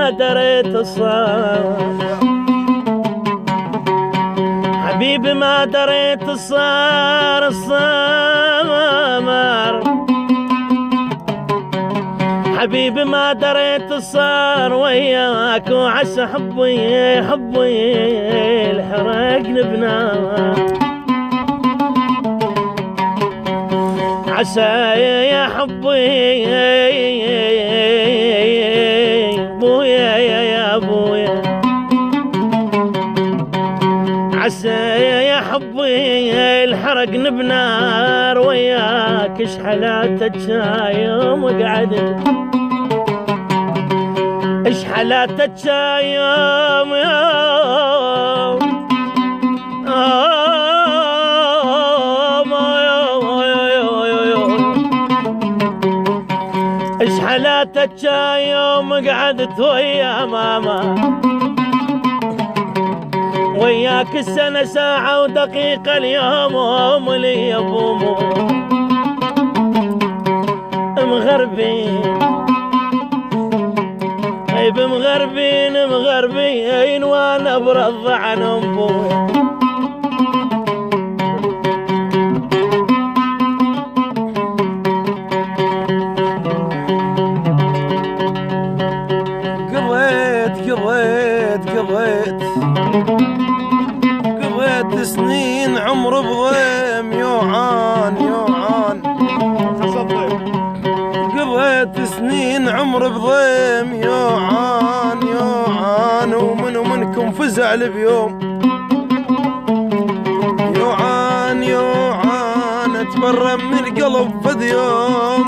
ما دريت الصار، حبيبي ما دريت الصار الصمر، حبيبي ما دريت الصار وياك، وعسى حبي الحرق بنار، عسى يا حبي بويا يا بويا، عسى يا حبي الحرق بنار وياك، اش حلاتك يوم قعدت، اش حلاتك يوم اش حلاتك يوم قعدت ويا ماما، وياك السنة ساعة ودقيقة اليوم لي بومو، مغربين طيب مغربين وانا برضى عن ابوي، قضيت سنين عمر بضيم يوعان قضيت سنين عمر بضيم يوعان ومنكم فزعل بيوم يوعان اتبرم من القلب فذ يوم،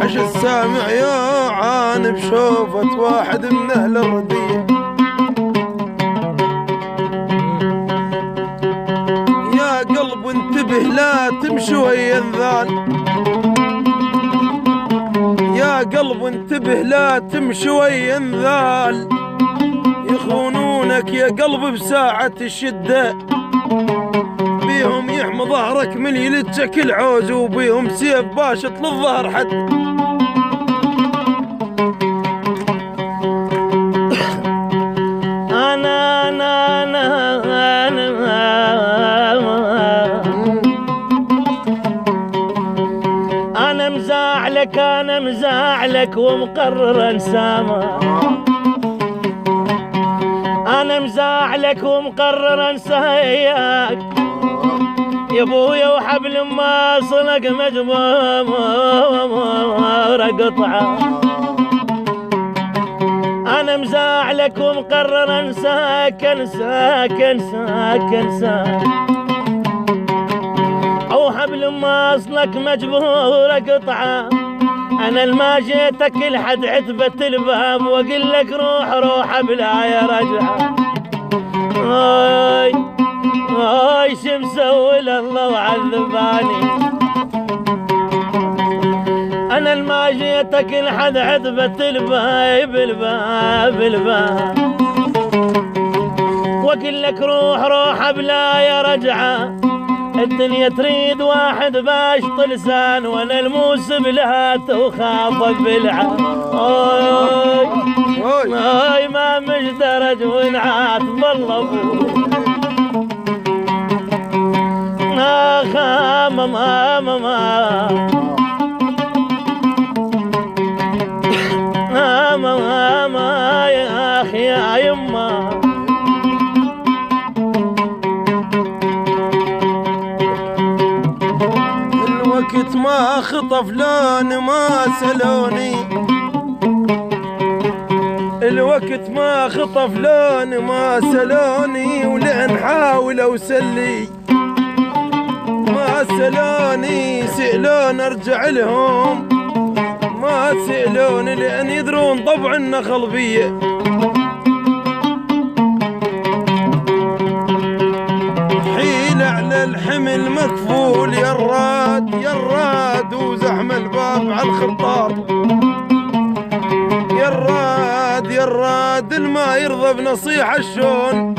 حش السامع يوعان بشوفة واحد من اهل الردية، يا قلب انتبه لا تمشي ويا انذال، يا قلب انتبه لا تمشي ويا انذال، يخونونك يا قلب بساعة الشدة، بيهم يحمى ظهرك من يلتك العوز، وبيهم سيف باشط للظهر حد، أنا مزاعلك ومقرر انسامه، أنا مزاعلك ومقرر انساك يا ابويا، وحبل ما صلك مجموره قطعه، أنا مزاعلك ومقرر انساك أو حبل ما أصلك مجبورة قطعة، أنا الما جيتك لحد عتبة الباب وأقول لك روح بلا يا رجعة، هاي شمسوي لله وعذباني، أنا الما جيتك لحد عتبة الباب وأقول لك روح بلا يا رجعة، الدنيا تريد واحد باشط لسان، وانا الموس بلهات وخاف بلعه، هاي ما مجدرج ونعات بالله ماما يا اخي يا يما، الوقت ما خطف لون ما سلوني، الوقت ما خطف لون ما سلوني، ولأن حاول اوسلي ما سلوني، سئلون ارجع لهم ما سئلوني، لأن يدرون طبع النخل بيه، حيل على الحمل مكفول يراد وزحم الباب على الخطار، يراد الما يرضى بنصيحة شون،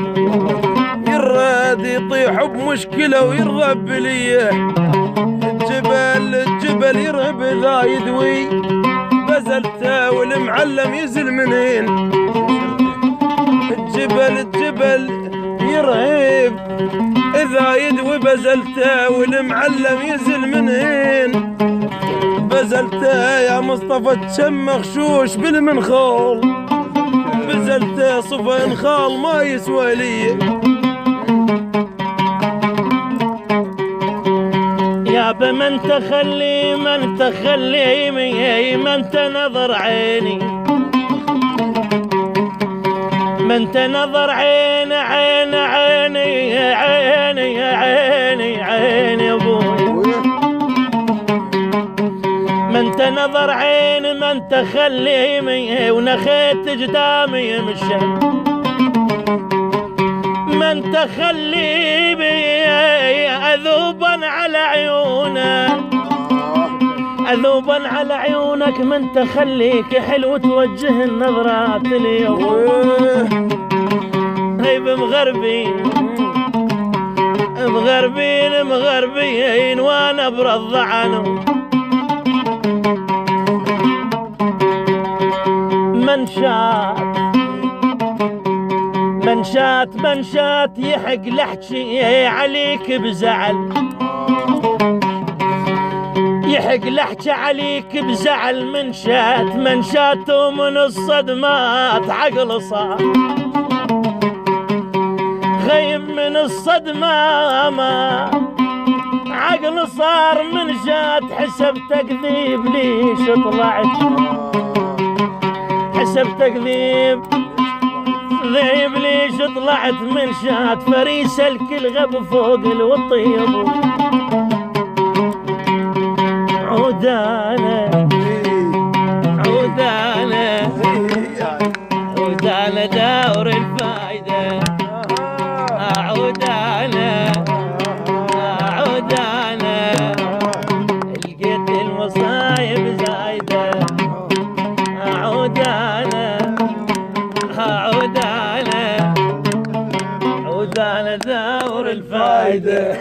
يراد يطيح بمشكلة ويرضى بليه، الجبل يرهب لا يدوي بزلته والمعلم يزل منين. الجبل يرهب إذا يدوي بزلته والمعلم يزل منين. بزلته يا مصطفى تشمخ شوش بالمنخول، بزلته صفا انخال ما يسوى لي. يابا من تخلي من تخلي من تنظر عيني، من تنظر عين عين عيني عيني عيني عيني ابوي. من تنظر عين من تخلي ونخيت قدامي مشى. من تخلي بي اذوبا على عيونه، اذوبا على عيونك. من تخليك حلو توجه النظرات اليوم. هيب مغربين مغربين مغربين وانا برض عنهم. منشات يحق لحكي عليك بزعل، يحق لحكي عليك بزعل. منشات ومن الصدمات عقل صار خيب من الصدمة ما عقل صار. منشات حسب تكذيب ليش طلعت، حسب تكذيب ذيب ليش طلعت. منشات فريس الكل غب فوق الوطيب. عودانا عودانا عودانا دور الفايدة. عودانا عودانا لقيت المصايب زايدة. عودانا عودانا عودانا دور الفايدة.